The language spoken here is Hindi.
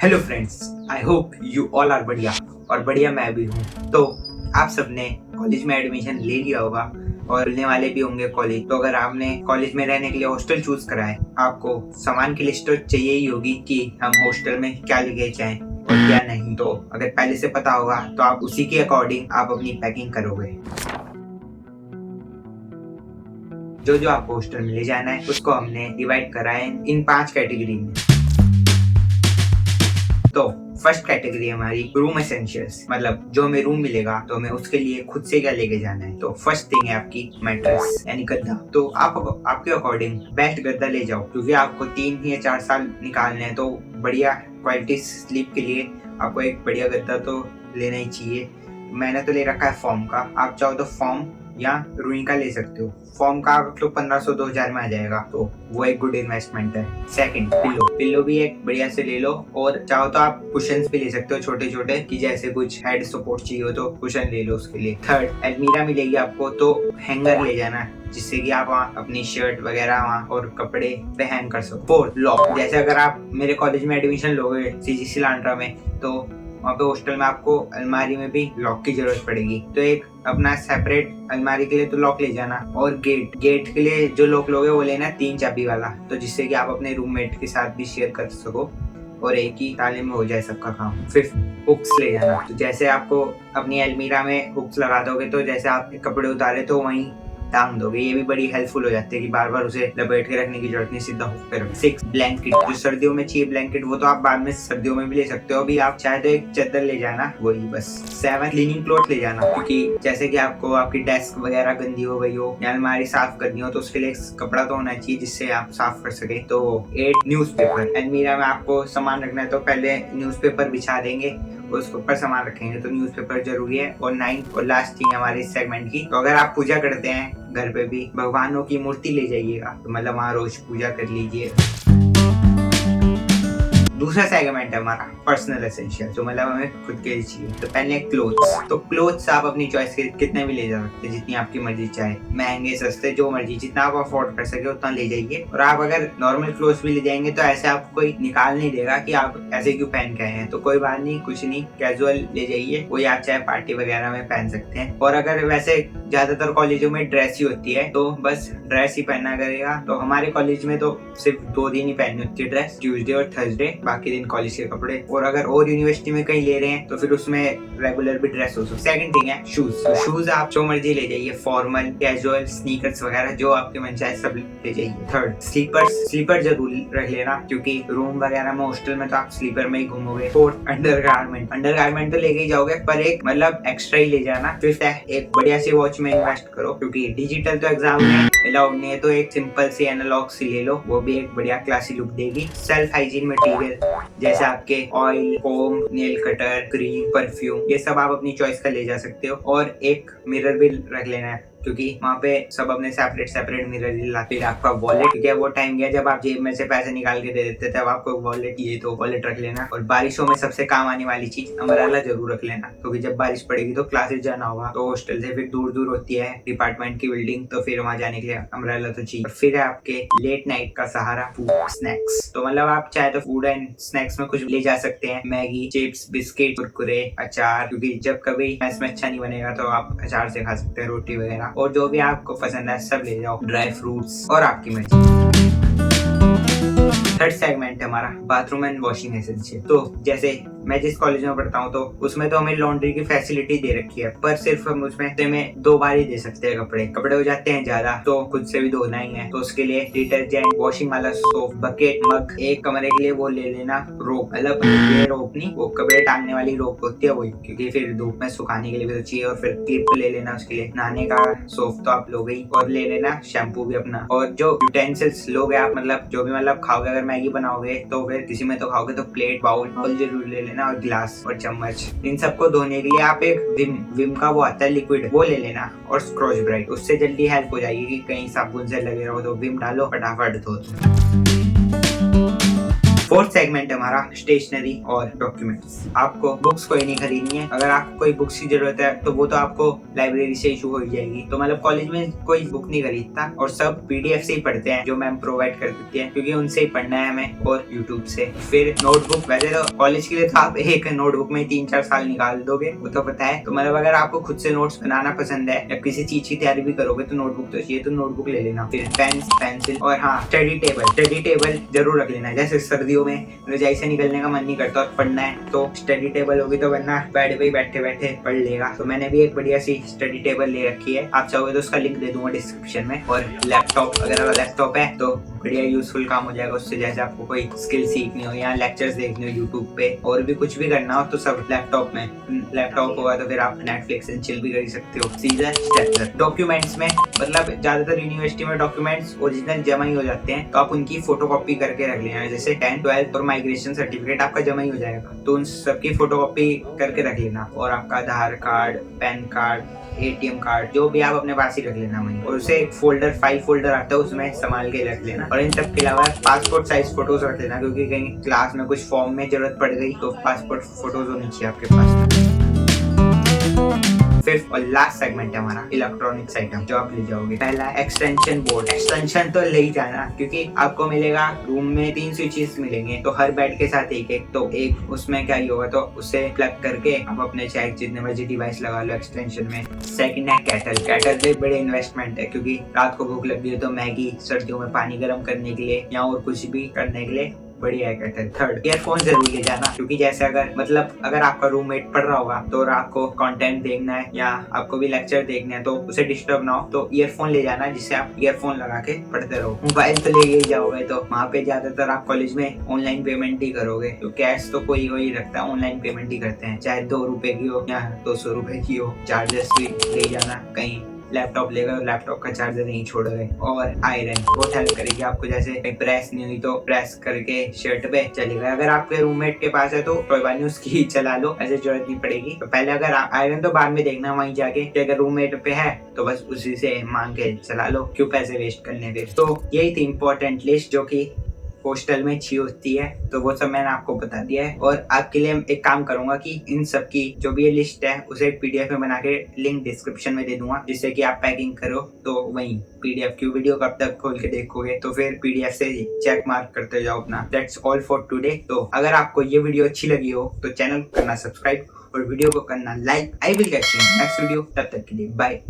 Hello friends, I hope you all are बढ़िया और बढ़िया मैं भी हूँ। तो आप सबने कॉलेज में एडमिशन ले लिया होगा और लेने वाले भी होंगे कॉलेज। तो अगर आपने कॉलेज में रहने के लिए हॉस्टल चूज करा है, आपको सामान की लिस्ट तो चाहिए ही होगी कि हम हॉस्टल में क्या लेके जाएं और क्या नहीं। तो अगर पहले से पता होगा तो आप उसी के अकॉर्डिंग आप अपनी पैकिंग करोगे। जो जो आपको हॉस्टल में ले जाना है उसको हमने डिवाइड करा है इन 5 कैटेगरी में। तो फर्स्ट कैटेगरी हमारी रूम एसेंशियल्स, मतलब जो हमें रूम मिलेगा तो हमें उसके लिए खुद से क्या लेके जाना है। तो फर्स्ट थिंग है आपकी मैट्रेस यानी गद्दा। तो आप आपके अकॉर्डिंग बेस्ट गद्दा ले जाओ, क्योंकि आपको 3 या 4 साल निकालने हैं। तो बढ़िया क्वालिटी स्लीप के लिए आपको एक बढ़िया गद्दा तो लेना ही चाहिए। मैंने तो ले रखा है फॉर्म का, आप चाहो तो फॉर्म या रूई का ले सकते हो। फॉर्म का तो 1500-2000 में आ जाएगा, तो वो एक गुड इन्वेस्टमेंट है। सेकंड, पिल्लो भी एक बढ़िया से ले लो, और चाहो तो आप कुशन्स भी ले सकते हो छोटे छोटे, कि जैसे कुछ हेड सपोर्ट चाहिए हो तो कुशन ले लो उसके लिए। थर्ड, अलमीरा मिलेगी आपको, तो हैंगर ले जाना जिससे कि आप वहाँ अपनी शर्ट वगैरह वहाँ और कपड़े पे हैंग कर सको। Fourth, lock. जैसे अगर आप मेरे कॉलेज में एडमिशन लोगे CGC लांड्रा में, तो वहाँ पे हॉस्टल में आपको अलमारी में भी लॉक की जरूरत पड़ेगी। तो एक अपना सेपरेट अलमारी के लिए तो लॉक ले जाना, और गेट के लिए जो लॉक लोगे वो लेना 3 चाबी वाला, तो जिससे कि आप अपने रूममेट के साथ भी शेयर कर सको और एक ही ताले में हो जाए सबका काम। फिफ्थ, हुक्स ले जाना। तो जैसे आपको अपनी अलमीरा में हुक्स लगा दोगे, तो जैसे आप कपड़े उतारे तो वहीं टांग दोगे। ये भी बड़ी हेल्पफुल हो जाती है कि बार बार उसे लपेट के रखने की जरूरत नहीं, सीधा हुक पे रखो। 6, ब्लैंकेट। जो सर्दियों में चाहिए ब्लैंकेट, वो तो आप बाद में सर्दियों में भी ले सकते हो। अभी आप चाहे तो एक चादर ले जाना, वही बस। 7, क्लीनिंग क्लॉथ ले जाना, क्योंकि जैसे कि आपको आपकी डेस्क वगैरह गंदी हो गई हो या अलमारी साफ करनी हो, तो उसके लिए कपड़ा तो होना चाहिए जिससे आप साफ कर सके। तो 8, न्यूज़पेपर। अलमीरा में आपको सामान रखना है तो पहले न्यूज़पेपर बिछा देंगे, उसके ऊपर सामान रखेंगे, तो न्यूज़पेपर जरूरी है। और 9 और लास्ट थिंग हमारे सेगमेंट की, तो अगर आप पूजा करते हैं घर पे भी, भगवानों की मूर्ति ले जाइएगा, तो मतलब वहाँ रोज पूजा कर लीजिए। दूसरा सेगमेंट है हमारा पर्सनल एसेंशियल, जो मतलब हमें खुद के लिए चाहिए। तो पहले क्लोथ्स। तो क्लोथ्स आप अपनी चॉइस के कितने भी ले जा सकते हैं, जितनी आपकी मर्जी चाहे, महंगे सस्ते जो मर्जी, जितना आप अफोर्ड कर सके उतना ले जाइए। और आप अगर नॉर्मल क्लोथ्स भी ले जाएंगे तो ऐसे आपको कोई निकाल नहीं देगा कि आप ऐसे क्यों पहन के आए हैं। तो कोई बात नहीं, कुछ नहीं, कैजुअल ले जाइए, वही आप चाहे पार्टी वगैरह में पहन सकते हैं। और अगर वैसे ज्यादातर कॉलेजों में ड्रेस ही होती है, तो बस ड्रेस ही पहना करेगा। तो हमारे कॉलेज में तो सिर्फ 2 दिन ही पहननी होती है ड्रेस, ट्यूसडे और थर्सडे, बाकी दिन कॉलेज के कपड़े। और अगर और यूनिवर्सिटी में कहीं ले रहे हैं तो फिर उसमें रेगुलर भी ड्रेस हो सकती है। सेकंड थिंग है शूज। तो शूज आप जो मर्जी ले जाइए, फॉर्मल, कैजुअल, स्नीकर्स वगैरह जो आपके मन चाहे सब ले जाइए। थर्ड, स्लीपर जरूर रख लेना, क्योंकि रूम वगैरह में हॉस्टल में तो आप स्लीपर में ही घूमोगे। फोर्थ, अंडरगारमेंट तो लेके ही जाओगे, पर एक मतलब एक्स्ट्रा ही ले जाना। फिफ्थ है, एक बढ़िया सी वॉच में इन्वेस्ट करो, क्योंकि डिजिटल तो एग्जाम में अलाउड नहीं है, तो एक सिंपल सी एनालॉग सी ले लो, वो भी एक बढ़िया क्लासी लुक देगी। सेल्फ हाइजीन मटेरियल, जैसे आपके oil, foam, nail cutter, cream, perfume, ये सब आप अपनी चॉइस का ले जा सकते हो। और एक मिरर भी रख लेना है, क्योंकि वहाँ पे सब अपने सेपरेट मिरर लाते हैं। आपका वॉलेट, क्योंकि वो टाइम गया जब आप जेब में से पैसे निकाल के दे देते थे, अब आपको वॉलेट ये, तो वॉलेट रख लेना। और बारिशों में सबसे काम आने वाली चीज अम्ब्रेला जरूर रख लेना, क्योंकि जब बारिश पड़ेगी तो क्लासेस जाना होगा, तो हॉस्टल से फिर दूर होती है डिपार्टमेंट की बिल्डिंग, तो फिर वहाँ जाने के लिए अम्ब्रेला तो चाहिए। फिर है आपके लेट नाइट का सहारा, फूड स्नैक्स। तो मतलब आप चाहे तो फूड एंड स्नैक्स में कुछ ले जा सकते हैं, मैगी, चिप्स, बिस्किट, कुरकुरे, अचार, क्योंकि जब कभी मैस में अच्छा नहीं बनेगा तो आप अचार से खा सकते हैं, रोटी वगैरह, और जो भी आपको पसंद है सब ले जाओ, ड्राई फ्रूट्स, और आपकी मर्जी। थर्ड सेगमेंट है हमारा बाथरूम एंड वॉशिंग एसेंशियल। तो जैसे मैं जिस कॉलेज में पढ़ता हूँ, तो उसमें तो हमें लॉन्ड्री की फैसिलिटी दे रखी है, पर सिर्फ हम उसमें हफ्ते में 2 बार ही दे सकते हैं कपड़े हो जाते हैं ज्यादा, तो खुद से भी धोना ही है। तो उसके लिए डिटर्जेंट, वॉशिंग वाला सोप, बकेट, मग, एक कमरे के लिए वो ले लेना रोप, मतलब ये रोप नहीं, वो कपड़े टांगने वाली रोप होती है वही, क्योंकि फिर धूप में सुखाने के लिए भी तो चाहिए। और फिर क्लिप ले लेना उसके लिए, नहाने का सोप तो आप लोगे ही, और ले लेना शैम्पू भी अपना। और जो यूटेंसिल्स लोगे आप, मतलब जो भी मतलब खाओगे, अगर मैगी बनाओगे तो फिर किसी में तो खाओगे, तो प्लेट, बाउल जरूर ले लेना, और गिलास और चम्मच। इन सबको धोने के लिए आप एक विम का वो आता है लिक्विड, वो ले लेना, और स्क्रॉच ब्राइट, उससे जल्दी हेल्प हो जाएगी कि कहीं साबुन से लगे रहो तो विम डालो, फटाफट धो दो। फोर्थ सेगमेंट है हमारा स्टेशनरी और डॉक्यूमेंट्स। आपको बुक्स कोई नहीं खरीदनी है। अगर आपको कोई बुक्स की जरूरत है तो वो तो आपको लाइब्रेरी से इशू हो जाएगी। तो मतलब कॉलेज में कोई बुक नहीं खरीदता और सब पीडीएफ से ही पढ़ते हैं जो मैम प्रोवाइड कर देती है, क्योंकि उनसे ही पढ़ना है हमें और यूट्यूब से। फिर नोटबुक, वैसे तो कॉलेज के लिए तो आप एक नोटबुक में 3-4 साल निकाल दोगे, वो तो पता है। तो मतलब अगर आपको खुद से नोट्स बनाना पसंद है या किसी चीज की तैयारी भी करोगे तो नोटबुक तो चाहिए, तो नोटबुक ले लेना। फिर पेन, पेंसिल और हाँ स्टडी टेबल जरूर रख लेना। जैसे सर्दियों में रजाई से निकलने का मन नहीं करता और पढ़ना है तो स्टडी टेबल होगी, तो वरना बेड पे बैठे बैठे पढ़ लेगा। तो मैंने भी एक बढ़िया सी स्टडी टेबल ले रखी है, आप चाहोगे तो उसका लिंक दे दूंगा डिस्क्रिप्शन में। और लैपटॉप, अगर लैपटॉप है तो बढ़िया यूजफुल काम हो जाएगा उससे। जैसे आपको कोई स्किल सीखनी हो या लेक्चर्स देखने हो यूट्यूब पे और भी कुछ भी करना हो तो सब लैपटॉप में। लैपटॉप होगा तो फिर आप नेटफ्लिक्स एंड चिल भी कर सकते हो। Scissor stapler. डॉक्यूमेंट्स में मतलब ज्यादातर यूनिवर्सिटी में डॉक्यूमेंट्स ओरिजिनल जमा ही हो जाते हैं, तो आप उनकी फोटोकॉपी करके रख लेना। जैसे 10th 12th और माइग्रेशन सर्टिफिकेट आपका जमा ही हो जाएगा, तो उन सबकी फोटोकॉपी करके रख लेना। और आपका Aadhaar card, PAN card, ATM card, जो भी आप अपने पास ही रख लेना वहीं। और उसे एक फोल्डर, फाइल फोल्डर आता है उसमें संभाल के रख लेना। और इन सब के अलावा पासपोर्ट साइज फोटोज रख लेना, क्योंकि कहीं क्लास में कुछ फॉर्म में जरूरत पड़ गई तो पासपोर्ट फोटोज होनी चाहिए आपके पास। फिफ्थ और लास्ट सेगमेंट है हमारा इलेक्ट्रॉनिक्स आइटम जो आप ले जाओगे। पहला एक्सटेंशन बोर्ड। एक्सटेंशन तो ले ही जाना, क्योंकि आपको मिलेगा रूम में 3 स्विचेस मिलेंगे, तो हर बेड के साथ एक एक। तो एक उसमें क्या ही होगा, तो उसे प्लग करके आप अपने चाहे जितने मर्जी डिवाइस लगा लो एक्सटेंशन में। सेकंड है कैटल। कैटल भी बड़े इन्वेस्टमेंट है, क्योंकि रात को भूख लगी है तो मैगी, सर्दियों में पानी गर्म करने के लिए या और कुछ भी करने के लिए बढ़िया है कैटल। थर्ड, ईयरफोन जरूर ले जाना, क्योंकि जैसे अगर आपका रूममेट पढ़ रहा होगा तो रात को कंटेंट देखना है या आपको भी लेक्चर देखना है तो उसे डिस्टर्ब ना हो, तो ईयरफोन ले जाना जिससे आप ईयरफोन लगा के पढ़ते रहो। मोबाइल तो ले ही जाओगे, तो वहाँ पे ज्यादातर आप कॉलेज में ऑनलाइन पेमेंट ही करोगे, तो कैश तो कोई रखता है, ऑनलाइन पेमेंट ही करते हैं, चाहे 2 रुपए की हो या 200 रुपए की हो। चार्जर्स भी ले जाना कहीं। लैपटॉप लेगा तो लैपटॉप का चार्जर नहीं छोड़ गए। और आयरन बहुत हेल्प करेगी आपको, जैसे प्रेस नहीं हुई तो प्रेस करके शर्ट पे चलेगा। अगर आपके रूममेट के पास है तो कोई बात नहीं, उसकी ही चला लो, ऐसे जरूरत नहीं पड़ेगी। तो पहले अगर आयरन तो बाद में देखना वहीं जाके, कि अगर रूममेट पे है तो बस उसी से मांग के चला लो, क्यों पैसे वेस्ट करने फिर। तो यही थी इंपॉर्टेंट लिस्ट जो की हॉस्टल में अच्छी होती है, तो वो सब मैंने आपको बता दिया है। और आपके लिए एक काम करूंगा कि इन सब की जो भी ये लिस्ट है उसे पीडीएफ में बना के लिंक डिस्क्रिप्शन में दे दूंगा, जिससे कि आप पैकिंग करो तो वहीं पीडीएफ की वीडियो कब तक खोल के देखोगे, तो फिर पीडीएफ से चेक मार्क करते जाओ अपना। That's all for today. तो अगर आपको ये वीडियो अच्छी लगी हो तो चैनल करना सब्सक्राइब और वीडियो को करना like. I will catch you next video, तब तक के लिए बाय।